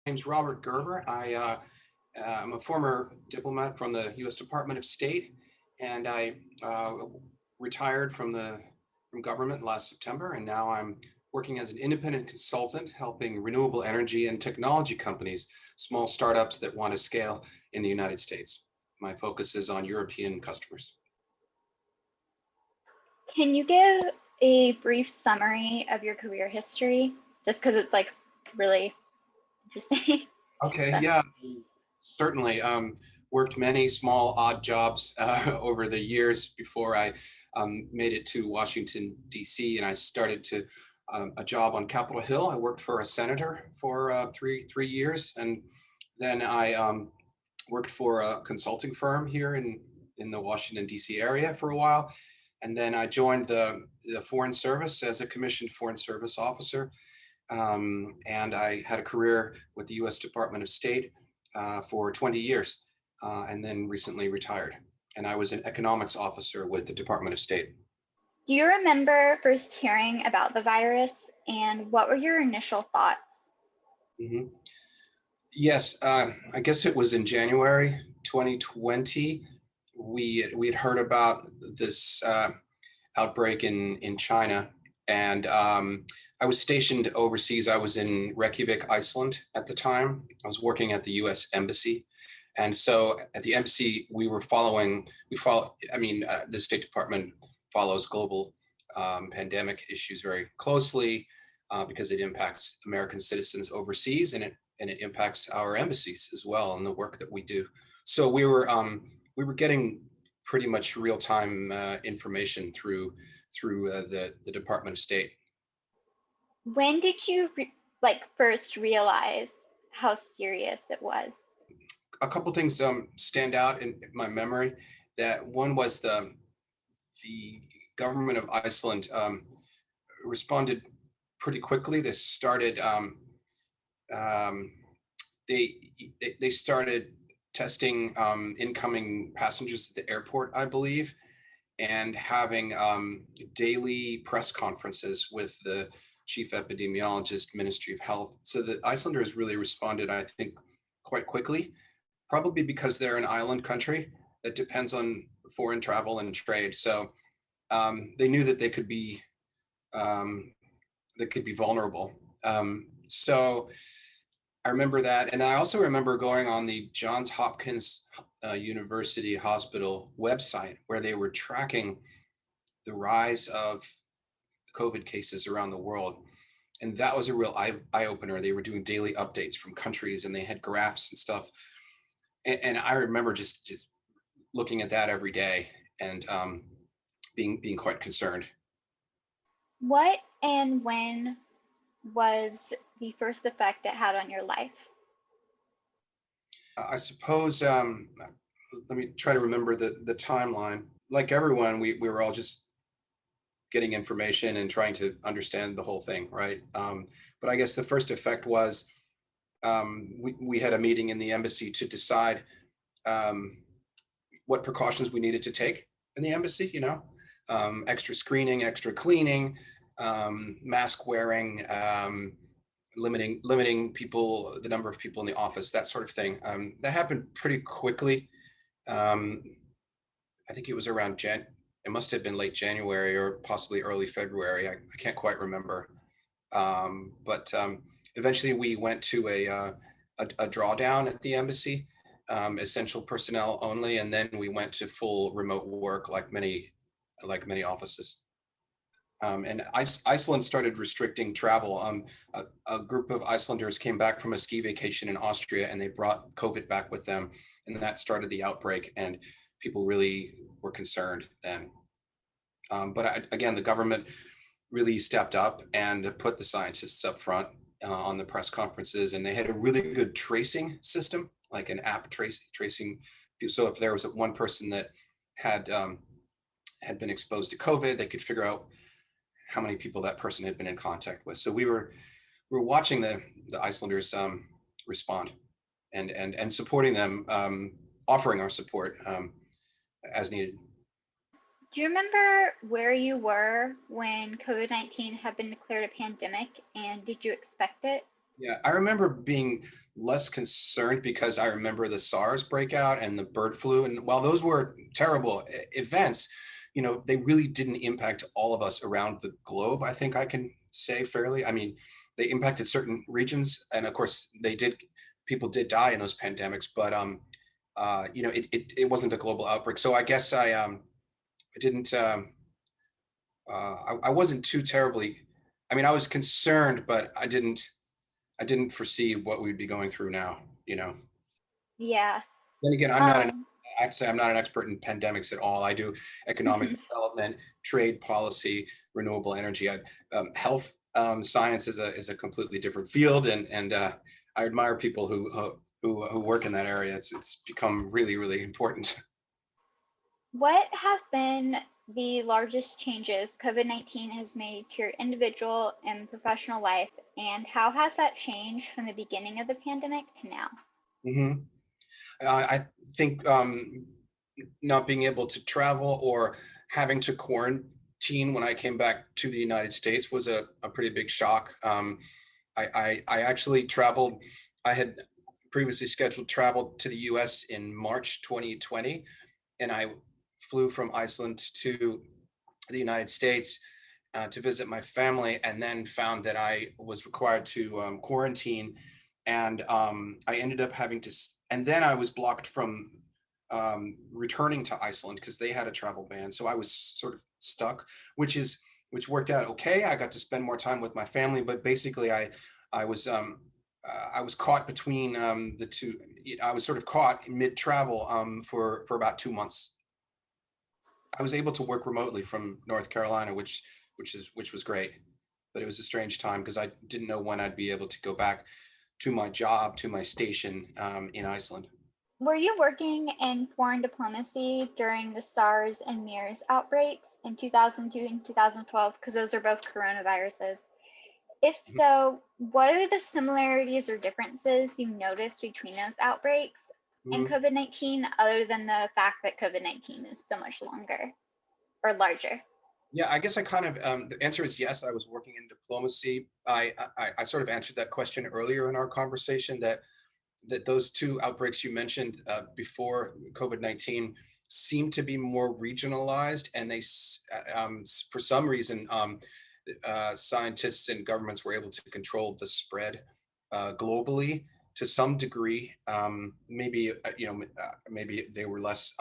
name's Robert Gerber. I'm a former diplomat from the U.S. Department of State, and I retired from government last September, and now I'm working as an independent consultant, helping renewable energy and technology companies, small startups that want to scale in the United States. My focus is on European customers. Can you give a brief summary of your career history? Just because it's like really interesting. Okay, yeah, certainly. Worked many small odd jobs over the years before I made it to Washington, D.C., and I started a job on Capitol Hill. I worked for a senator for three years, and then I worked for a consulting firm here in the Washington, D.C. area for a while. And then I joined the Foreign Service as a commissioned Foreign Service officer. And I had a career with the U.S. Department of State for 20 years, and then recently retired. And I was an economics officer with the Department of State. Do you remember first hearing about the virus, and what were your initial thoughts? Mm-hmm. Yes, I guess it was in January 2020. We had heard about this outbreak in China, and I was stationed overseas. I was in Reykjavik, Iceland at the time. I was working at the U.S. Embassy, and so at the embassy the State Department follows global pandemic issues very closely because it impacts American citizens overseas, and it impacts our embassies as well and the work that we do. So we were getting pretty much real-time information through the Department of State. When did you first realize how serious it was? A couple things stand out in my memory. That one was the government of Iceland responded pretty quickly. They started they started testing incoming passengers at the airport, I believe, and having daily press conferences with the chief epidemiologist, Ministry of Health. So the Icelanders really responded, I think, quite quickly, probably because they're an island country that depends on foreign travel and trade. So they knew that they could be vulnerable. So I remember that. And I also remember going on the Johns Hopkins University Hospital website where they were tracking the rise of COVID cases around the world. And that was a real eye opener. They were doing daily updates from countries, and they had graphs and stuff. And I remember just looking at that every day and being quite concerned. What and when was the first effect it had on your life? I suppose, let me try to remember the timeline. Like everyone, we were all just getting information and trying to understand the whole thing, right? But I guess the first effect was we had a meeting in the embassy to decide what precautions we needed to take in the embassy, extra screening, extra cleaning, mask wearing, limiting people, the number of people in the office, that sort of thing. That happened pretty quickly. I think it was around it must have been late January or possibly early February. I can't quite remember. But eventually we went to a drawdown at the embassy, essential personnel only, and then we went to full remote work like many offices. And Iceland started restricting travel. A group of Icelanders came back from a ski vacation in Austria, and they brought COVID back with them, and that started the outbreak, and people really were concerned then. But again, the government really stepped up and put the scientists up front on the press conferences, and they had a really good tracing system, like an app tracing. So if there was one person that had been exposed to COVID, they could figure out how many people that person had been in contact with. So we were watching the Icelanders respond and supporting them, offering our support as needed. Do you remember where you were when COVID-19 had been declared a pandemic, and did you expect it? Yeah, I remember being less concerned because I remember the SARS breakout and the bird flu. And while those were terrible events, they really didn't impact all of us around the globe. I think I can say fairly. I mean, they impacted certain regions, and of course, people did die in those pandemics, but it wasn't a global outbreak. So I guess I didn't. I wasn't too terribly. I mean, I was concerned, but I didn't foresee what we'd be going through now, you know. Yeah. Then again, Um, I'm not an expert in pandemics at all. I do economic development, trade policy, renewable energy. Health science is a completely different field, and I admire people who work in that area. It's become really, really important. what have been the largest changes COVID-19 has made to your individual and professional life, and how has that changed from the beginning of the pandemic to now? Hmm. I think not being able to travel or having to quarantine when I came back to the United States was a pretty big shock. I actually traveled. I had previously scheduled travel to the U.S. in March 2020, and I flew from Iceland to the United States to visit my family, and then found that I was required to quarantine, and I ended up having to, and then I was blocked from returning to Iceland because they had a travel ban. So I was sort of stuck, which worked out okay. I got to spend more time with my family, but basically I was I was caught between the two. I was sort of caught mid travel for about 2 months. I was able to work remotely from North Carolina, which was great, but it was a strange time because I didn't know when I'd be able to go back to my job, to my station in Iceland. Were you working in foreign diplomacy during the SARS and MERS outbreaks in 2002 and 2012? Because those are both coronaviruses. If so, what are the similarities or differences you noticed between those outbreaks and Mhm. COVID-19, other than the fact that COVID-19 is so much longer or larger? Yeah, I guess I kind of the answer is yes. I was working in diplomacy. I sort of answered that question earlier in our conversation that those two outbreaks you mentioned before COVID-19 seem to be more regionalized, and for some reason, scientists and governments were able to control the spread globally to some degree. Maybe maybe they were less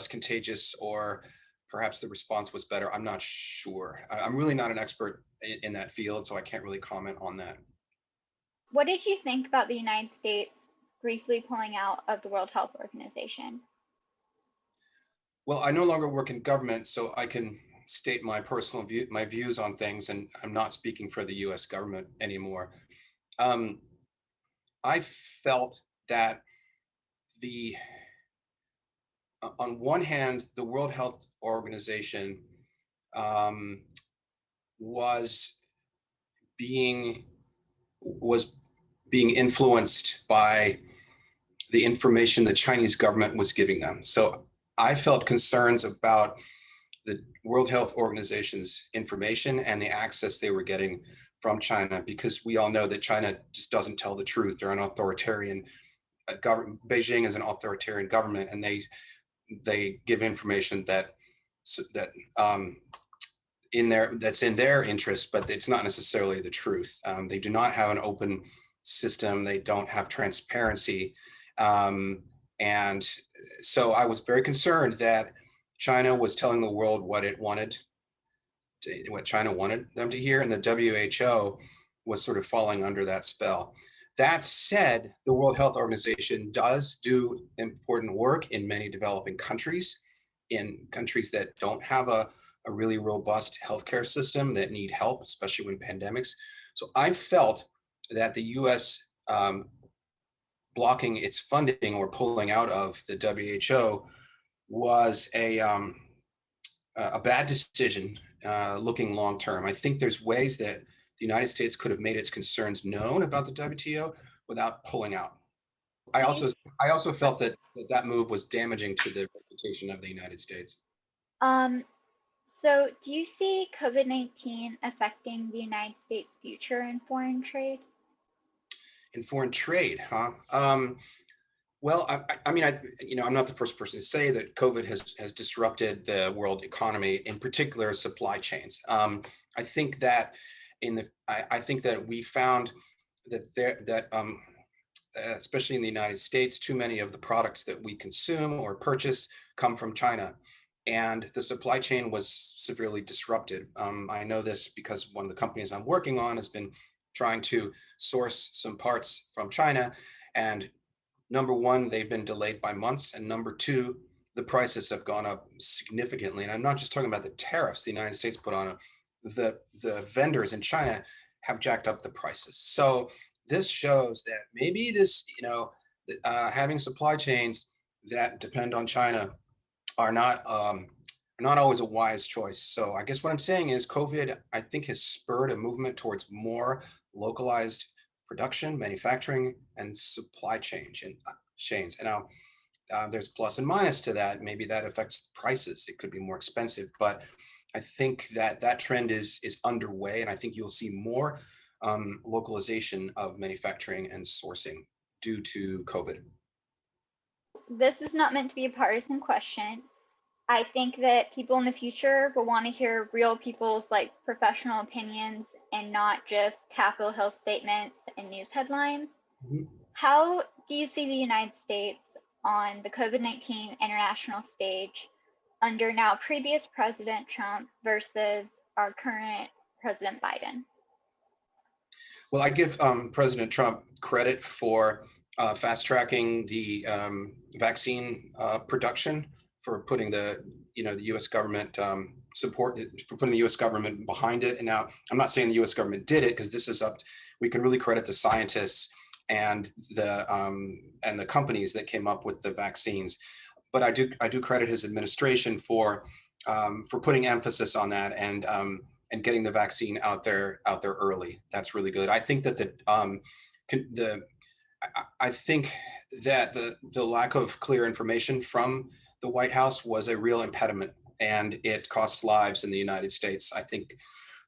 contagious, or perhaps the response was better. I'm not sure. I'm really not an expert in that field, so I can't really comment on that. What did you think about the United States briefly pulling out of the World Health Organization? Well, I no longer work in government, so I can state my views on things, and I'm not speaking for the U.S. government anymore. Um, I felt that the on one hand, the World Health Organization um, was being was being influenced by the information the Chinese government was giving them. So I felt concerns about the World Health Organization's information and the access they were getting from China, because we all know that China just doesn't tell the truth. They're an authoritarian government. Beijing is an authoritarian government, and they give information that that's in their interest, but it's not necessarily the truth. They do not have an open system. They don't have transparency, and so I was very concerned that China was telling the world what China wanted them to hear, and the WHO was sort of falling under that spell. That said, the World Health Organization does do important work in many developing countries, in countries that don't have a really robust healthcare system, that need help, especially when pandemics. So I felt that the US blocking its funding or pulling out of the WHO was a bad decision looking long term. I think there's ways that the United States could have made its concerns known about the WTO without pulling out. I Okay. also I also felt that move was damaging to the reputation of the United States. Um, so do you see COVID-19 affecting the United States' future in foreign trade? in foreign trade, huh? Well, I mean, I'm not the first person to say that COVID has disrupted the world economy, in particular supply chains. I think that I think that we found that especially in the United States, too many of the products that we consume or purchase come from China. And the supply chain was severely disrupted. I know this because one of the companies I'm working on has been trying to source some parts from China. And number one, they've been delayed by months. And number two, the prices have gone up significantly. And I'm not just talking about the tariffs the United States put on it. The vendors in China have jacked up the prices. So this shows that maybe having supply chains that depend on China are not always a wise choice. So I guess what I'm saying is COVID, I think, has spurred a movement towards more localized production, manufacturing, and supply chains. And now there's plus and minus to that. Maybe that affects prices. It could be more expensive, but I think that trend is underway, and I think you'll see more localization of manufacturing and sourcing due to COVID. This is not meant to be a partisan question. I think that people in the future will want to hear real people's like professional opinions and not just Capitol Hill statements and news headlines. Mhm. How do you see the United States on the COVID-19 international stage under now previous President Trump versus our current President Biden? Well, I give President Trump credit for fast tracking the vaccine production, for putting the U.S. government support, for putting the U.S. government behind it. And now I'm not saying the U.S. government did it, because this is up. We can really credit the scientists and the companies that came up with the vaccines. But I do credit his administration for putting emphasis on that and getting the vaccine out there early. That's really good. I think that I think that the lack of clear information from the White House was a real impediment, and it cost lives in the United States. I think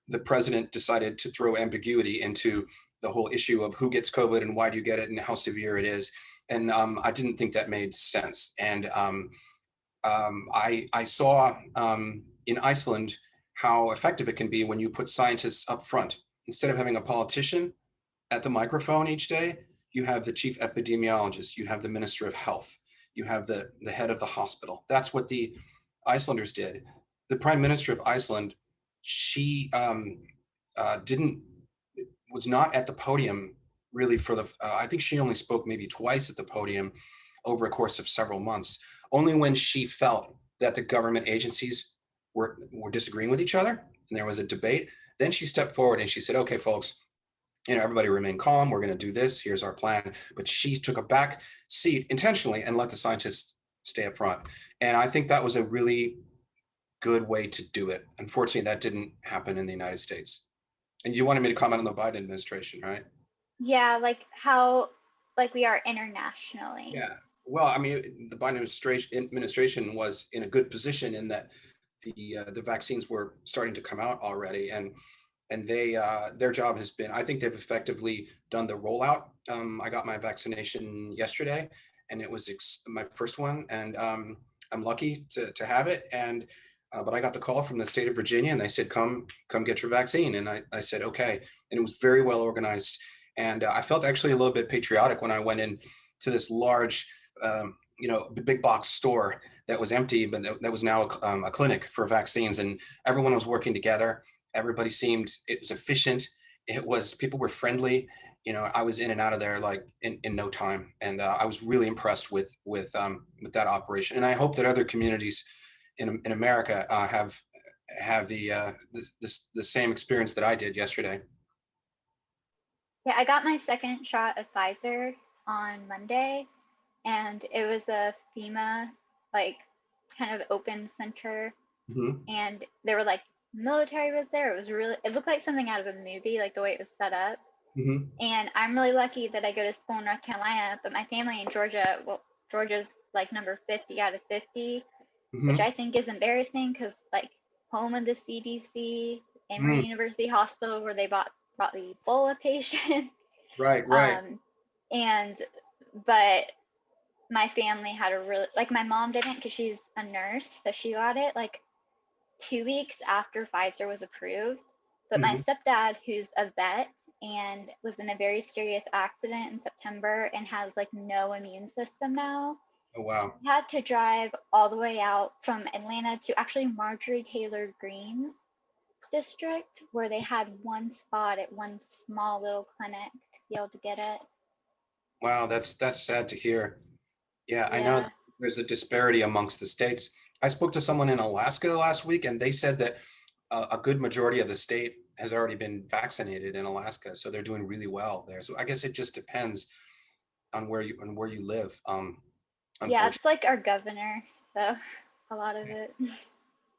the president decided to throw ambiguity into the whole issue of who gets COVID and why do you get it and how severe it is. And I didn't think that made sense. And I saw in Iceland how effective it can be when you put scientists up front. Instead of having a politician at the microphone each day, you have the chief epidemiologist, you have the minister of health, you have the head of the hospital. That's what the Icelanders did. The prime minister of Iceland, she was not at the podium really for I think she only spoke maybe twice at the podium over a course of several months. Only when she felt that the government agencies were disagreeing with each other and there was a debate, then she stepped forward and she said, okay, folks, everybody remain calm. We're going to do this. Here's our plan. But she took a back seat intentionally and let the scientists stay up front. And I think that was a really good way to do it. Unfortunately, that didn't happen in the United States. And you wanted me to comment on the Biden administration, right? Yeah, like how like we are internationally. Yeah. Well, I mean, the Biden administration was in a good position in that the vaccines were starting to come out already, and they their job has been, I think they've effectively done the rollout. I got my vaccination yesterday, and it was my first one, and I'm lucky to have it. And but I got the call from the state of Virginia, and they said, come get your vaccine. And I said, okay. And it was very well organized. And I felt actually a little bit patriotic when I went in to this large, big box store that was empty, but that was now a clinic for vaccines. And everyone was working together. Everybody it was efficient. People were friendly. I was in and out of there like in no time. And I was really impressed with that operation. And I hope that other communities in America have the same experience that I did yesterday. Yeah, I got my second shot of Pfizer on Monday, and it was a FEMA like kind of open center, Mm-hmm. and there were like military was there. It looked like something out of a movie, like the way it was set up. Mm-hmm. And I'm really lucky that I go to school in North Carolina, but my family in Georgia, well, Georgia's like number 50 out of 50, which Mm-hmm. I think is embarrassing because like home of the CDC, Emory Mm-hmm. University Hospital, where they brought the Ebola patients. Right. Um, And, but my family had a really, like my mom didn't because she's a nurse, so she got it like 2 weeks after Pfizer was approved. But my Hmm. stepdad, who's a vet and was in a very serious accident in September and has like no immune system now, Oh, wow. he had to drive all the way out from Atlanta to actually Marjorie Taylor Greene's district, where they had one spot at one small little clinic to be able to get it. Wow, that's sad to hear. Yeah, I know Yeah. there's a disparity amongst the states. I spoke to someone in Alaska last week, and they said that a good majority of the state has already been vaccinated in Alaska, so they're doing really well there. So I guess it just depends on where you live. Yeah, Unfortunately, it's like our governor, so a lot of it.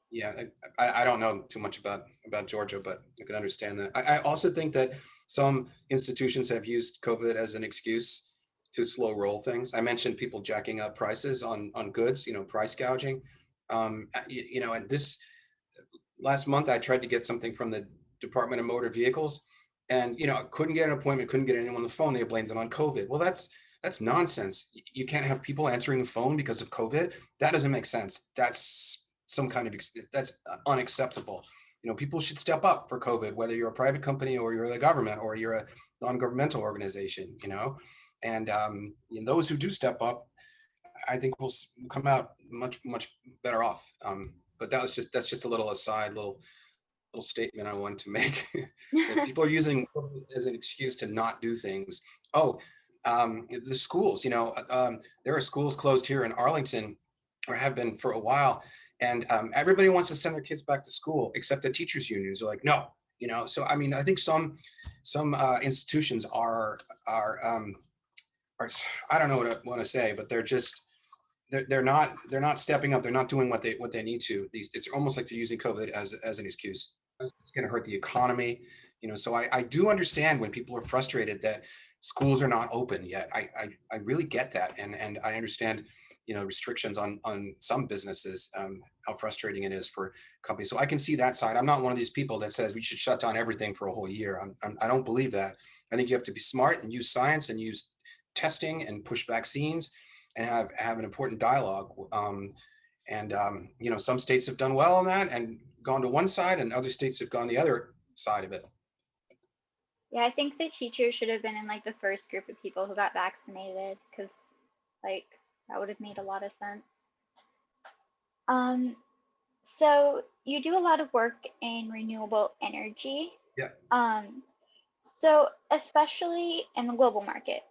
yeah, I don't know too much about Georgia, but I can understand that. I also think that some institutions have used COVID as an excuse to slow roll things. I mentioned people jacking up prices on goods, price gouging. And this last month I tried to get something from the Department of Motor Vehicles, and I couldn't get an appointment, couldn't get anyone on the phone. They blamed it on COVID. Well, that's nonsense. You can't have people answering the phone because of COVID. That doesn't make sense. That's some kind of that's unacceptable. People should step up for COVID, whether you're a private company or you're the government or you're a non-governmental organization. And those who do step up, I think we'll come out much better off. But that's just a little aside, little statement I wanted to make that people are using as an excuse to not do things. Oh, the schools. There are schools closed here in Arlington, or have been for a while, and everybody wants to send their kids back to school, except the teachers' unions are like, no. So I mean, I think some institutions are I don't know what I want to say, but they're not stepping up. They're not doing what they need to. It's almost like they're using COVID as an excuse. It's going to hurt the economy. So I do understand when people are frustrated that schools are not open yet. I really get that, and I understand restrictions on some businesses, how frustrating it is for companies. So I can see that side. I'm not one of these people that says we should shut down everything for a whole year. I don't believe that. I think you have to be smart and use science and use testing and push vaccines and have an important dialogue. Some states have done well on that and gone to one side, and other states have gone the other side of it. Yeah, I think the teachers should have been in like the first group of people who got vaccinated because like that would have made a lot of sense. Um, so you do a lot of work in renewable energy. Yeah. Um, so especially in the global market,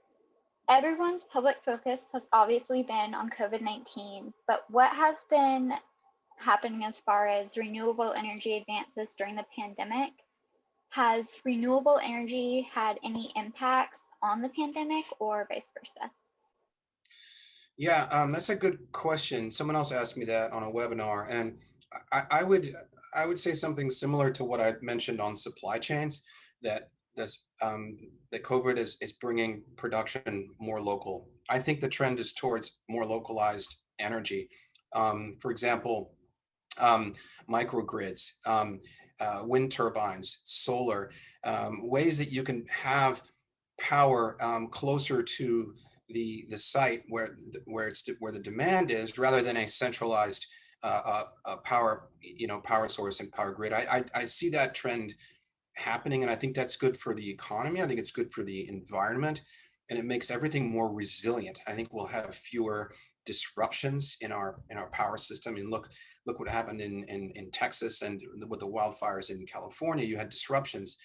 everyone's public focus has obviously been on COVID-19, but what has been happening as far as renewable energy advances during the pandemic? Has renewable energy had any impacts on the pandemic or vice versa? Yeah, that's a good question. Someone else asked me that on a webinar, and I would say something similar to what I mentioned on supply chains. That that's that COVID is bringing production more local. I think the trend is towards more localized energy. For example, um, microgrids, wind turbines, solar, ways that you can have power closer to the site where the demand is, rather than a centralized power source and power grid. I see that trend happening, and I think that's good for the economy. I think it's good for the environment, and it makes everything more resilient. I think we'll have fewer disruptions in our power system. And look what happened in Texas, and with the wildfires in California. You had disruptions.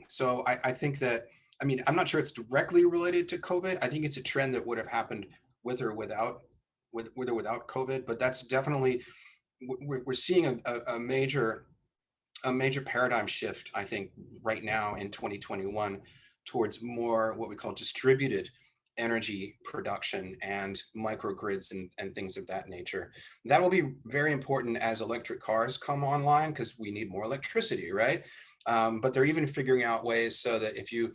So I think that, I mean, I'm not sure it's directly related to COVID. I think it's a trend that would have happened with or without COVID, but that's definitely, we're seeing a major paradigm shift, I think, right now in 2021 towards more what we call distributed energy production and microgrids and things of that nature. That will be very important as electric cars come online, because we need more electricity, right? But they're even figuring out ways so that if your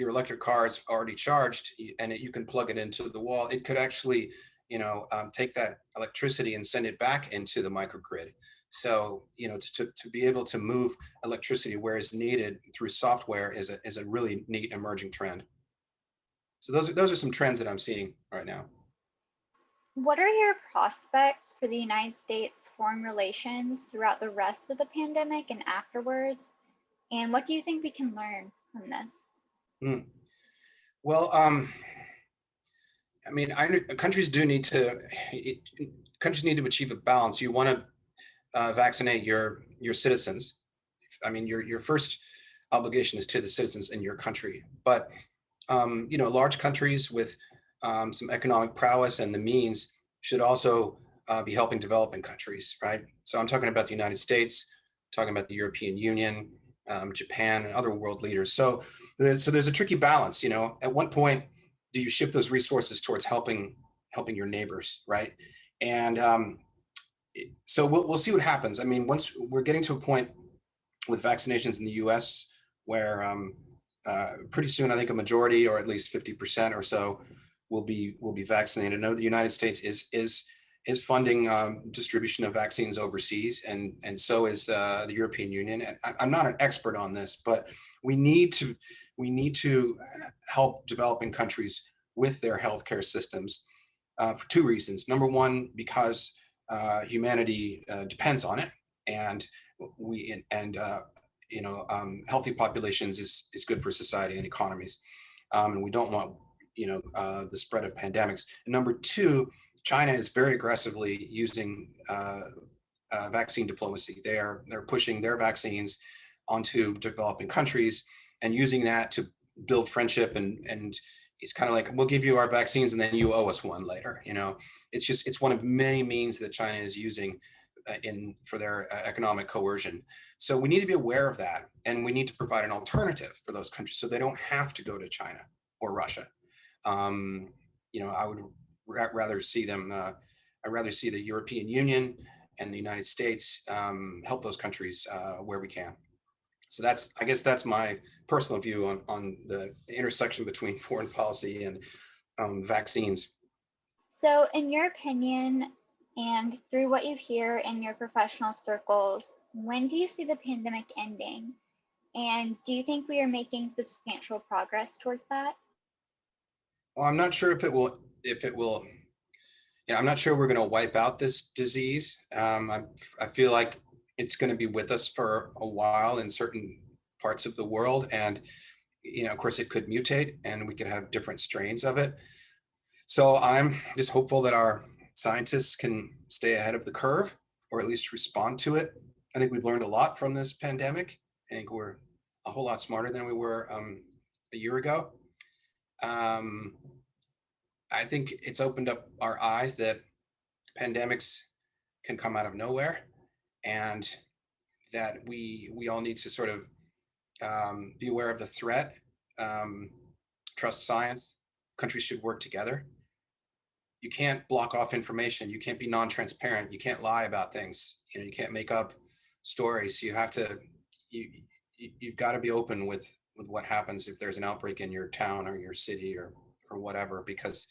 electric car is already charged, and you can plug it into the wall, it could actually take that electricity and send it back into the microgrid. So, to be able to move electricity where it's needed through software is a really neat emerging trend. So those are some trends that I'm seeing right now. What are your prospects for the United States foreign relations throughout the rest of the pandemic and afterwards? And what do you think we can learn from this? Hmm. Well, I mean, countries do need to, countries need to achieve a balance. You want to vaccinate your citizens. I mean, your first obligation is to the citizens in your country. But you know, large countries with some economic prowess and the means should also be helping developing countries, right? So I'm talking about the United States, talking about the European Union, Japan, and other world leaders. So there's a tricky balance. You know, at what point do you shift those resources towards helping your neighbors, right? And so we'll see what happens. I mean, once we're getting to a point with vaccinations in the U.S. where pretty soon, I think a majority, or at least 50% or so, will be vaccinated. I know the United States is funding distribution of vaccines overseas, and so is the European Union. And I'm not an expert on this, but we need to help developing countries with their healthcare systems for two reasons. Number one, because humanity depends on it, and you know, healthy populations is good for society and economies, and we don't want, you know, the spread of pandemics. And number two, China is very aggressively using vaccine diplomacy. They're pushing their vaccines onto developing countries and using that to build friendship, and it's kind of like, we'll give you our vaccines and then you owe us one later. You know, it's one of many means that China is using for their economic coercion. So we need to be aware of that, and we need to provide an alternative for those countries so they don't have to go to China or Russia. You know, I would rather see them. I'd rather see the European Union and the United States help those countries where we can. So I guess that's my personal view on the intersection between foreign policy and vaccines. So, in your opinion, and through what you hear in your professional circles, when do you see the pandemic ending? And do you think we are making substantial progress towards that? Well, I'm not sure if it will. You know, I'm not sure we're going to wipe out this disease. I feel like it's going to be with us for a while in certain parts of the world, and you know, of course, it could mutate, and we could have different strains of it. So I'm just hopeful that our scientists can stay ahead of the curve, or at least respond to it. I think we've learned a lot from this pandemic. I think we're a whole lot smarter than we were a year ago. Um, I think it's opened up our eyes that pandemics can come out of nowhere, and that we all need to sort of be aware of the threat, um, trust science. Countries should work together. You can't block off information. You can't be non-transparent. You can't lie about things. You know, you can't make up stories. You have to, you've got to be open with what happens if there's an outbreak in your town or your city or whatever, because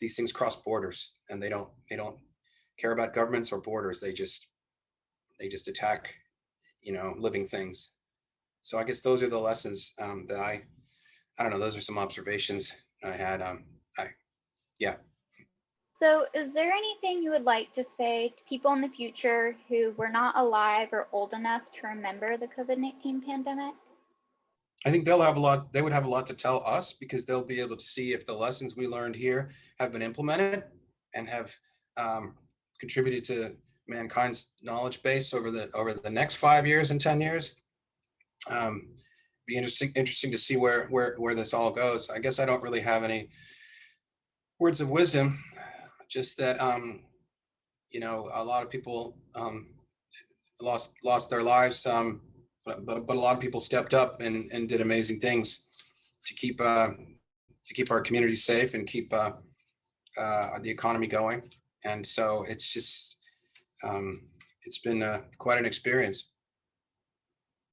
these things cross borders, and they don't care about governments or borders. They just attack, you know, living things. So I guess those are the lessons that I don't know. Those are some observations I had. Yeah. So, is there anything you would like to say to people in the future who were not alive or old enough to remember the COVID-19 pandemic? I think they'll have a lot. They would have a lot to tell us, because they'll be able to see if the lessons we learned here have been implemented and have contributed to mankind's knowledge base over the next 5 years and 10 years. Be interesting to see where this all goes. I guess I don't really have any words of wisdom, just that you know, a lot of people lost their lives, but a lot of people stepped up and did amazing things to keep our communities safe and keep the economy going. And so it's just it's been quite an experience.